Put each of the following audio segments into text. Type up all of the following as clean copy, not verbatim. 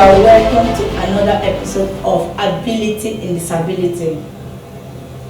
are welcome to another episode of Ability in Disability.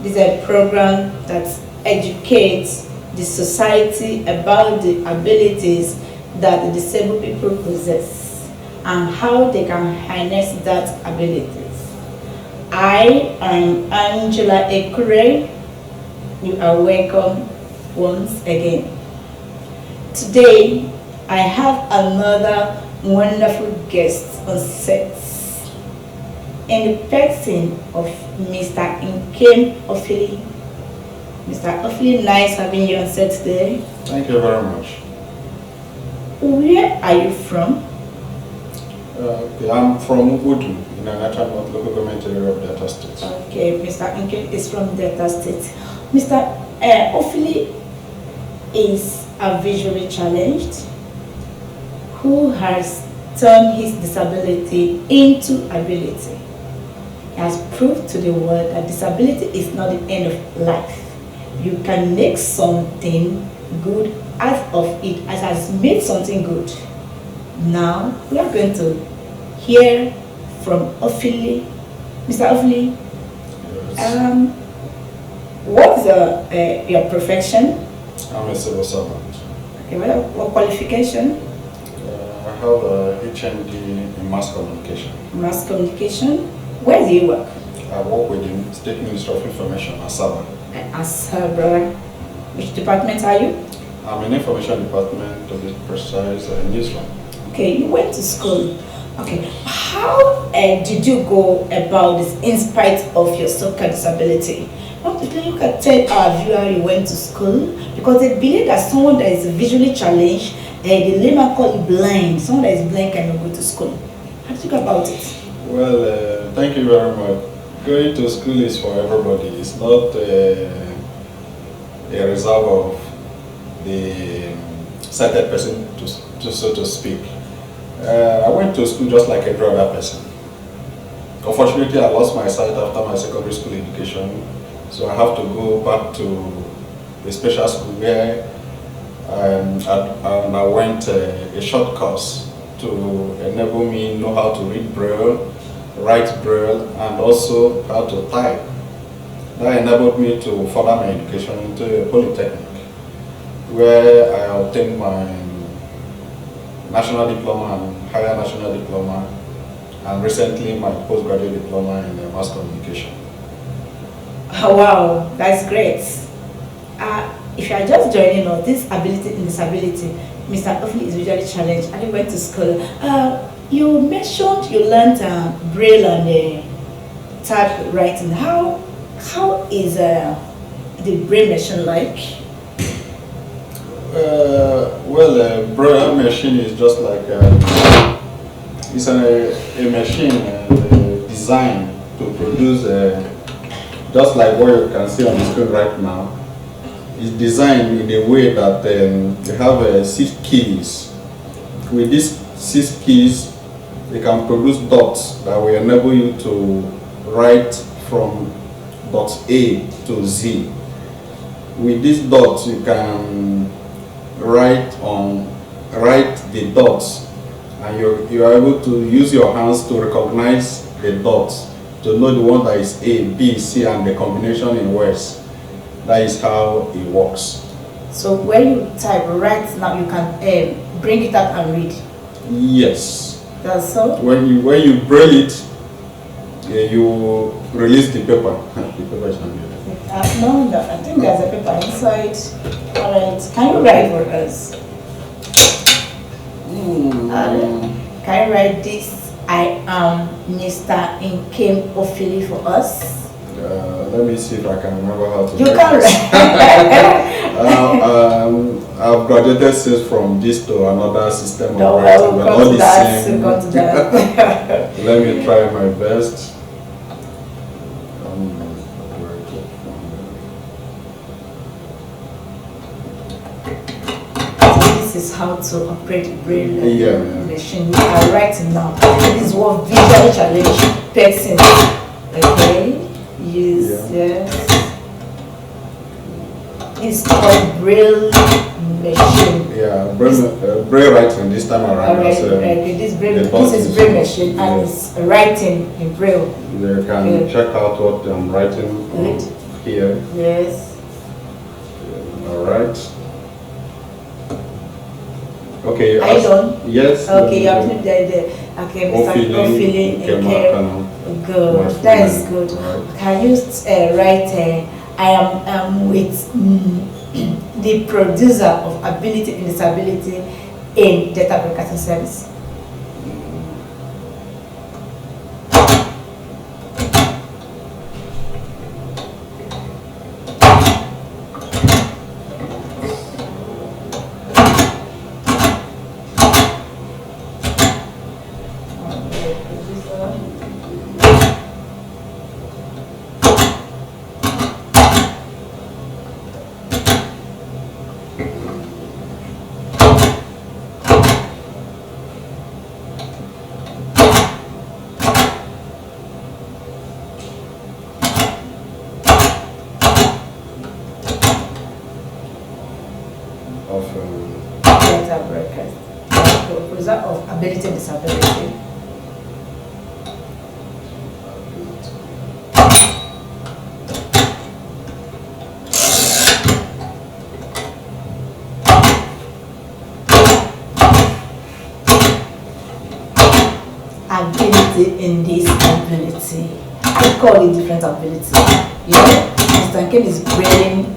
This is a program that educates the society about the abilities that the disabled people possess and how they can harness that abilities. I am Angela Ekure. You are welcome once again. Today, I have another wonderful guest on set in the person of Mr. Nkem Ofili. Mr. Ofili, nice having you on set today. Thank you very much. Where are you from? I'm from Ubudu, in a natural local government area of Delta State. Okay, Mr. Nkem is from Delta State. Mr. Ofili is a visually challenged who has turned his disability into ability. He has proved to the world that disability is not the end of life. You can make something good out of it, as has made something good. Now we are going to hear from Ofili. Mr. Ofili, Yes. what is your profession? I'm a civil servant. Okay, what qualification? I have a HND in mass communication. Mass communication. Where do you work? I work with the State Ministry of Information, Asaba. Asabra. Which department are you? I'm in Information Department, to be precise, newsroom. Okay, you went to school. Okay, how did you go about this in spite of your so-called disability? You can tell our viewer you went to school, because they believe that someone that is visually challenged, the layman call it blind. Someone that is blind cannot go to school. How did you go about it? Well, thank you very much. Going to school is for everybody. It's not a reserve of the sighted person, to so to speak. I went to school just like every other person. Unfortunately, I lost my sight after my secondary school education, so I have to go back to a special school where I went a short course to enable me know how to read braille, write braille, and also how to type. That enabled me to further my education into a polytechnic, where I obtained my national diploma and higher national diploma, and recently my postgraduate diploma in mass communication. Oh, wow, that's great. If you are just joining us, this ability in disability, Mr. Ofili is visually challenged and he went to school. You mentioned you learned braille and typewriting. How is the braille machine like? Braille machine is just like it's a machine designed to produce just like what you can see on the screen right now. It's designed in a way that you have 6 keys. With these 6 keys, they can produce dots that will enable you to write from dot A to Z. With these dots, you can write the dots, and you are able to use your hands to recognize the dots, to know the one that is A, B, C, and the combination in words. That is how it works. So when you type right now, you can bring it out and read. Yes. That's so. When you braille it, you release the paper. The paper is not here. No, I think there's a paper inside. All right. Can you write for us? Can you write this? I am Mr. Nkem Ofili for us. Let me see if I can remember how to You write can this. I've graduated since from this to another system of writing, but all the same. Let me try my best. This is how to operate braille machine. You are writing now. This is what visually challenged person. Okay. Yes. It's called braille machine. Yeah, braille writing this time around. Alright, this is braille machine and it's writing in braille. You can check out what I'm writing here. Yes. Alright. Okay. Are you done? Yes. Okay, you have to okay, Mr. Feeling. Good. That is good. Right. Can you write? I am with the producer of ability and disability in data broadcasting service. Data broadcast. Producer of ability and disability. Ability in this ability. We call it different ability. You know, Mr. Ken is brain.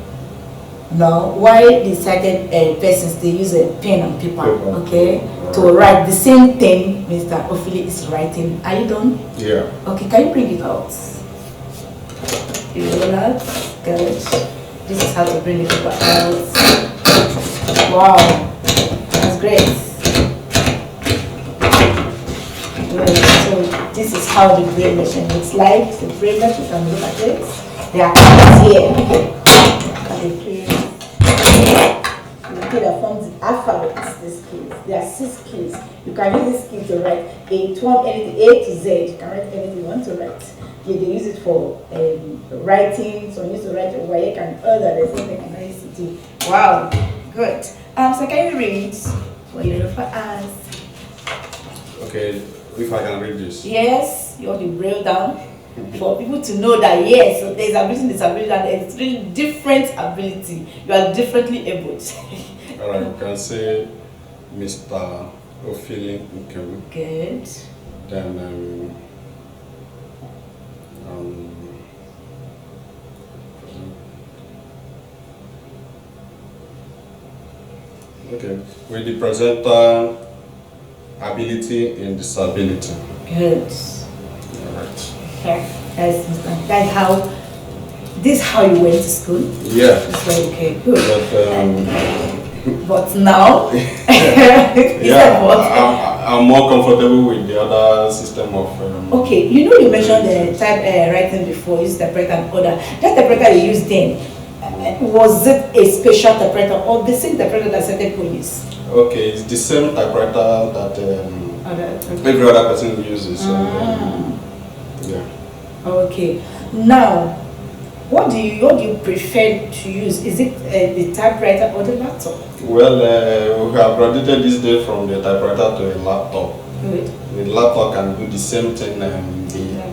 Now, why decided persons they use a pen and paper, okay, to write the same thing Mr. Ophili is writing. Are you done? Yeah. Okay, can you bring it out? You roll out. Good. This is how to bring the paper out. Wow, that's great. Good. So this is how the braille machine looks like. The braille machine, you can look at it. There are cards here. That forms the alphabet, these keys. There are 6 keys. You can use this key to write anything, A to Z. You can write anything you want to write. You can use it for writing, so you use to write YAK and other. There's something can use it too. Wow, good. So can you read what you refer as? Okay, if I can read this. Yes, you want to braille down. For people to know that yes, so there's ability, disability, and it's really different ability. You are differently able. Alright, you can say Mr. Ophili Nkewu. Good. Then okay, with the presenter ability and disability. Good. Alright. That's how. This is how you went to school. Yeah. That's very okay. Good. But But now, I'm more comfortable with the other system of. Okay, you know you mentioned the type writing before, use typewriter and other. That typewriter you used then, was it a special typewriter or the same typewriter that certain people use? Okay, it's the same typewriter that every other person uses. Yeah. Okay. Now, what do you prefer to use? Is it the typewriter or the laptop? Well, we have graduated this day from the typewriter to a laptop. Good. The laptop can do the same thing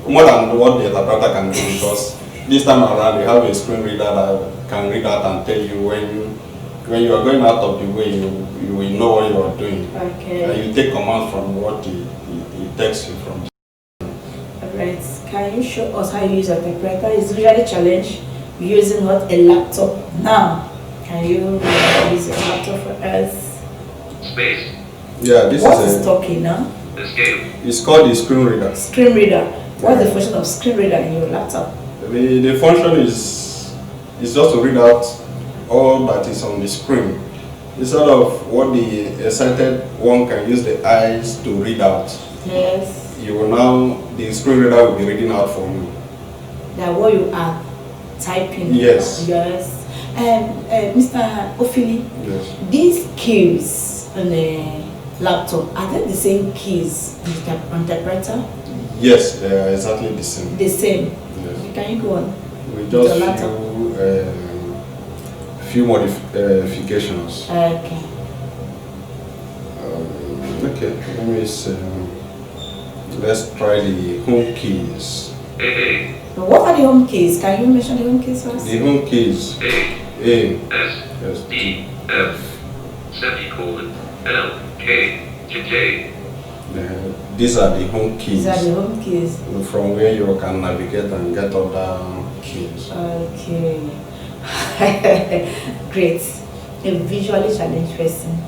more than what the typewriter can do, because this time around we have a screen reader that can read out and tell you when you are going out of the way, you will know what you are doing. Okay. And you take commands from what he takes you from. Alright, can you show us how you use a typewriter? It's really a challenge using what a laptop. Now, can you use a laptop for us? Space. Yeah, this what is talking now? Escape. It's called the screen reader. Screen reader. What's the function of screen reader in your laptop? The function is just to read out all that is on the screen. Instead of what the sighted one can use the eyes to read out. Yes. You will now, the screen reader will be reading out for you. That what you are typing. Yes. Yes. Mr. Ophili, Yes. these keys on the laptop, are they the same keys on typewriter? Yes, they are exactly the same. The same. Yes. Can you go on? We just few modifications. Okay. Okay, let me see. Let's try the home keys. What are the home keys? Can you mention the home keys first? The home keys. A, S, D, F, semicolon, L, K, J. These are the home keys. These are the home keys. From where you can navigate and get other keys. Okay. Great. A visually challenged person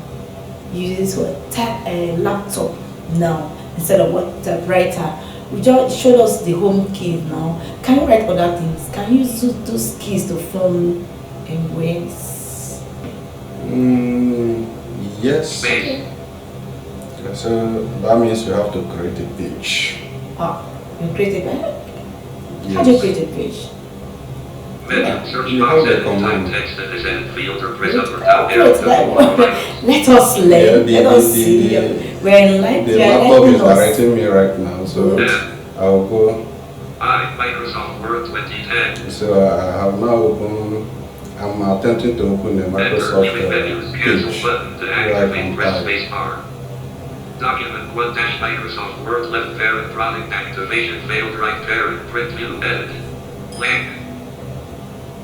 uses a laptop now instead of what typewriter. We just showed us the home keys now. Can you write other things? Can you use those keys to form words? Yes. Okay. So that means you have to create a page. You create a page? Yes. How do you create a page? Search You box have the and command. type text in this end field or press up or Oh, down great. arrow to move. Let us learn. Yeah, Let us see. We're in life. The We are laptop is learning us. directing me right now, so I'll go. Microsoft Word 2010. So I have now opened. I'm attempting to open the Microsoft Enter menus, cancel page button to where I activate, can press type. space bar. Document 1 Microsoft Word left parent product activation failed right parent print view edit. Blank.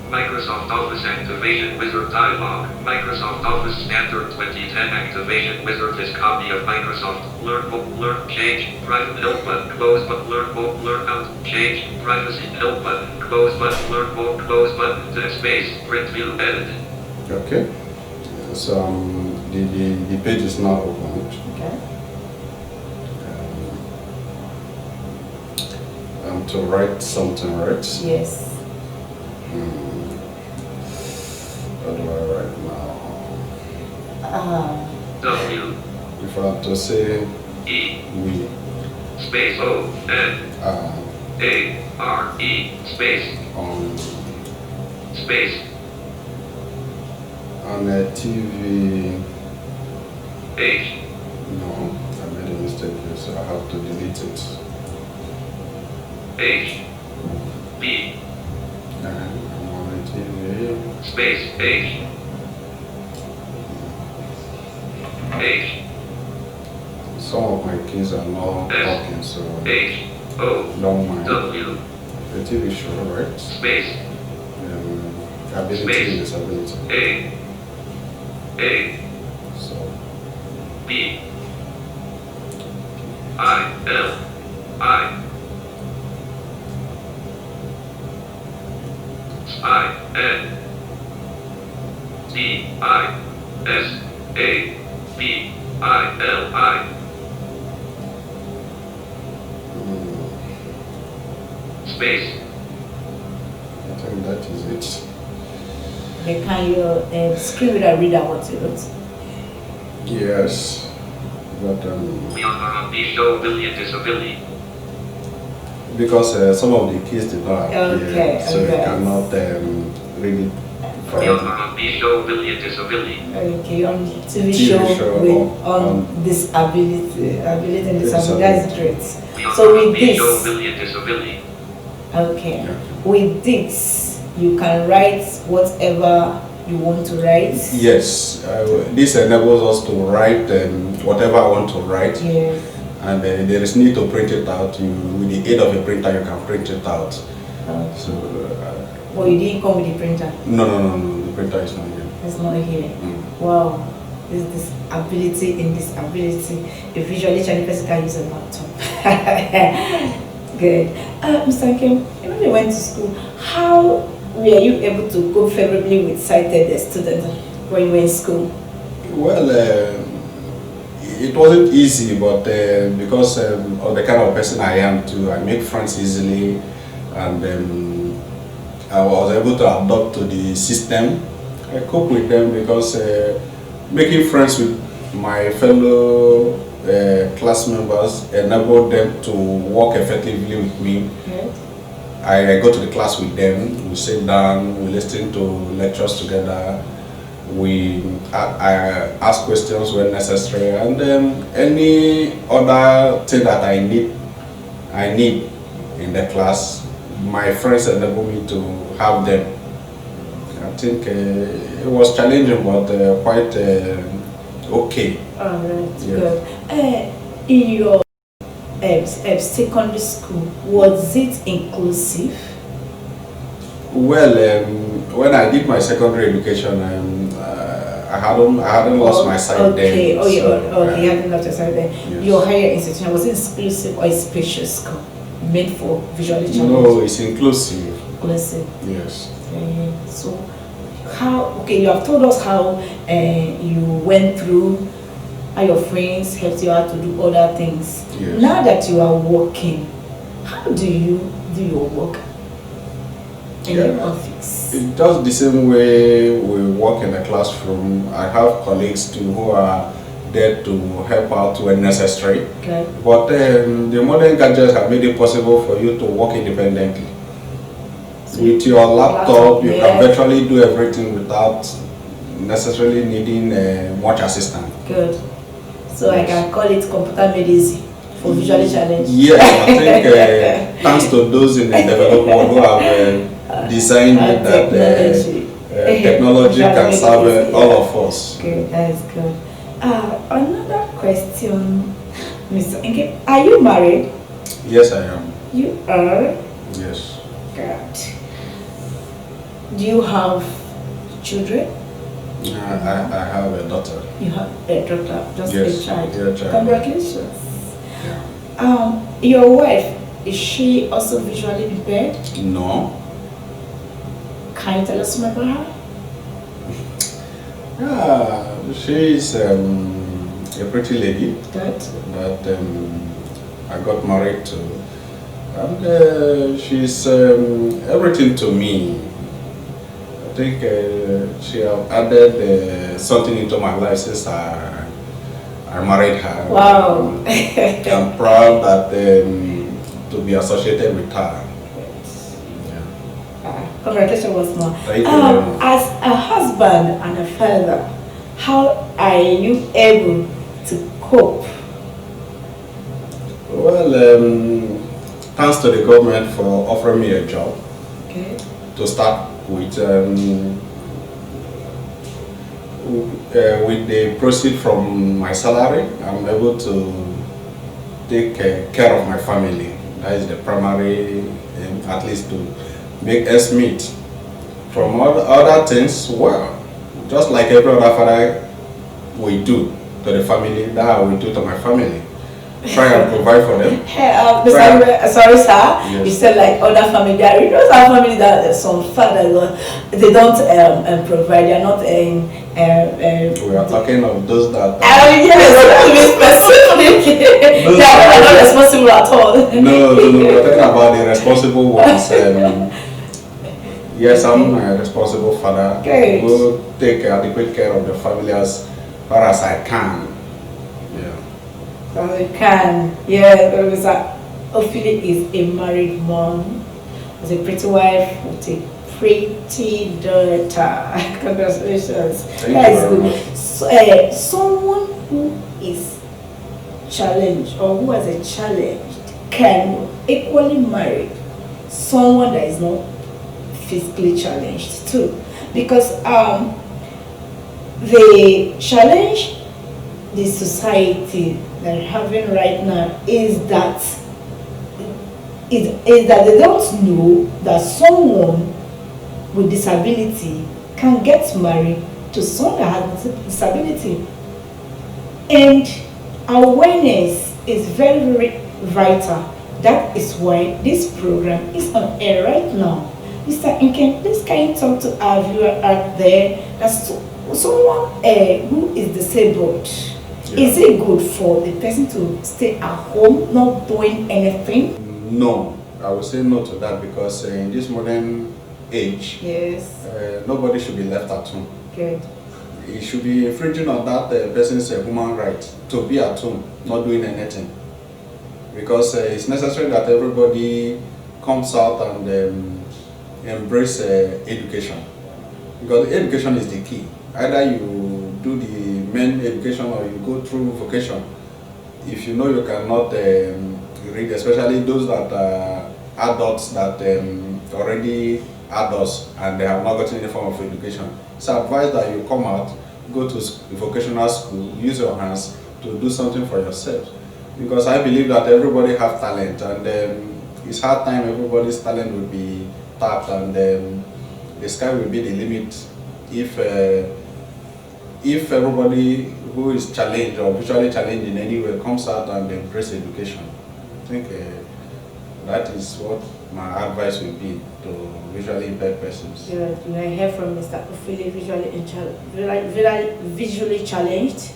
Microsoft Office Activation Wizard dialog. Microsoft Office Standard 2010 Activation Wizard is copy of Microsoft. Learn book, learn, change, private help button, close button, learn book, learn out, change, privacy help button, close button, learn book, close button, text space, print view edit. Okay. So the page is now opened. Okay. To write something, right? Yes. What do I write now? W, If I have to say E, we space O, N, A, R, E, space, on space, a TV. H, No, I made a mistake here, so I have to delete it. H, B, And I'm on a TV. space, H, H, Some of my keys are not talking, so H, O, don't mind. W, The TV show, right? space, Ability and disability. A, So B, I, L, I, N, D, I, S, A, B, I, L, I, space, I think that is it. Okay, can you screen reader read out what you wrote? Yes, but we are B show billion disability. because some of the keys did not appear, Okay, so you okay. cannot read it. We are B show billion disability. Okay, on TV TV show show with on disability, ability and disability. That's great. We are So with B show this, billion disability. okay, Yeah. with this, you can write whatever you want to write. Yes, this enables us to write whatever I want to write, Yes. and there is need to print it out. With the aid of a printer, you can print it out. So, Well, you didn't come with the printer. no, the printer is not here. It's not here. Mm. Wow. This ability in disability. A visually challenged person can use a laptop. Good. Mr. Kim, when you went to school, how were you able to cope favorably with sighted students when you were in school? Well, it wasn't easy, but because of the kind of person I am too, I make friends easily, and I was able to adapt to the system. I cope with them because making friends with my fellow class members enabled them to work effectively with me. Yes. I go to the class with them, we sit down, we listen to lectures together, I ask questions when necessary, and any other thing that I need in the class, my friends enable me to have them. I think it was challenging, but quite okay. okay. All right, Yeah. good. In your secondary school, was it inclusive? Well, when I did my secondary education, I hadn't lost my sight okay. then. Oh, yeah. So, Okay, you hadn't lost your sight then. yes. Your higher institution, was it exclusive or a special school made for visually challenged? No, it's inclusive. Inclusive. Yes. So, you have told us how you went through, how your friends helped you out to do other things. Yes. Now that you are working, how do you do your work in the office? It's just the same way we work in a classroom. I have colleagues too who are there to help out when necessary. Okay. But the modern gadgets have made it possible for you to work independently. With your laptop, you can virtually do everything without necessarily needing much assistance. Good. So yes. I can call it computer made easy for visually challenged. Yes, I think thanks to those in the development who have designed that technology can serve all of us. Good, that's good. Another question, Mr. Inke, are you married? Yes, I am. You are? Yes. Good. Do you have children? I have a daughter. You have a daughter, just yes, a child. Yeah, child. Congratulations. Yeah. Your wife, is she also visually impaired? No. Can you tell us more about her? Yeah, she's a pretty lady. Good. That I got married to. And she's everything to me. I think she have added something into my life since I married her. Wow. I'm proud that to be associated with her. Yeah. Congratulations once more. Thank you very much. As a husband and a father, how are you able to cope? Well, thanks to the government for offering me a job. Okay. To start with the proceed from my salary, I'm able to take care of my family. That is the primary aim, at least to make ends meet. From other things, well, just like every other father we do to the family, that we do to my family. Try and provide for them. Sorry, sir. Yes. You said like other family. There are other family that some fathers they don't provide. They are not. We are talking of those that. Yes, to be specific. They are not responsible at all. No. We're talking about the responsible ones. Yes, I'm a responsible father. Great. Will take adequate care of the family as far as I can. We can, yeah. Ophelia is a married mom, with a pretty wife, with a pretty daughter. Congratulations. That is good. So, someone who is challenged or who has a challenge can equally marry someone that is not physically challenged too, because the challenge the society they're having right now is that they don't know that someone with disability can get married to someone that has disability, and awareness is very, very vital. That is why this program is on air right now. Mr. Inken, please can you talk to our viewer out there? That's someone who is disabled. Yeah. Is it good for the person to stay at home, not doing anything? No, I would say no to that, because in this modern age, yes, nobody should be left at home. Good. It should be infringing on that person's human right to be at home, not doing anything. Because it's necessary that everybody comes out and embrace education. Because education is the key. Either you do the main education or you go through vocation. If you know you cannot read, especially those that are adults that already adults and they have not gotten any form of education, it's advised that you come out go to vocational school, use your hands to do something for yourself. Because I believe that everybody have talent, and it's hard time everybody's talent will be tapped, and the sky will be the limit if everybody who is challenged or visually challenged in any way comes out and embrace education. I think that is what my advice will be to visually impaired persons. You I hear from Mr. Ofili, visually challenged,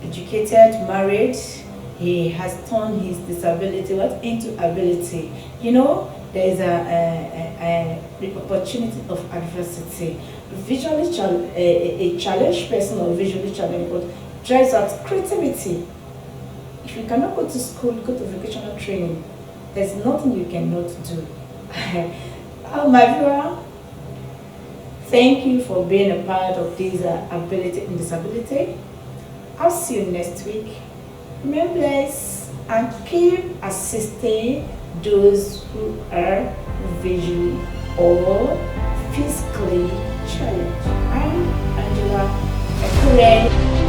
educated, married. He has turned his disability into ability. You know, there is the opportunity of adversity. A challenged person or visually challenged but drives out creativity. If you cannot go to school, go to vocational training, there's nothing you cannot do. My viewer, thank you for being a part of this ability and disability. I'll see you next week. Remain blessed and keep assisting those who are visually or physically challenged. I'm Angela Ekure.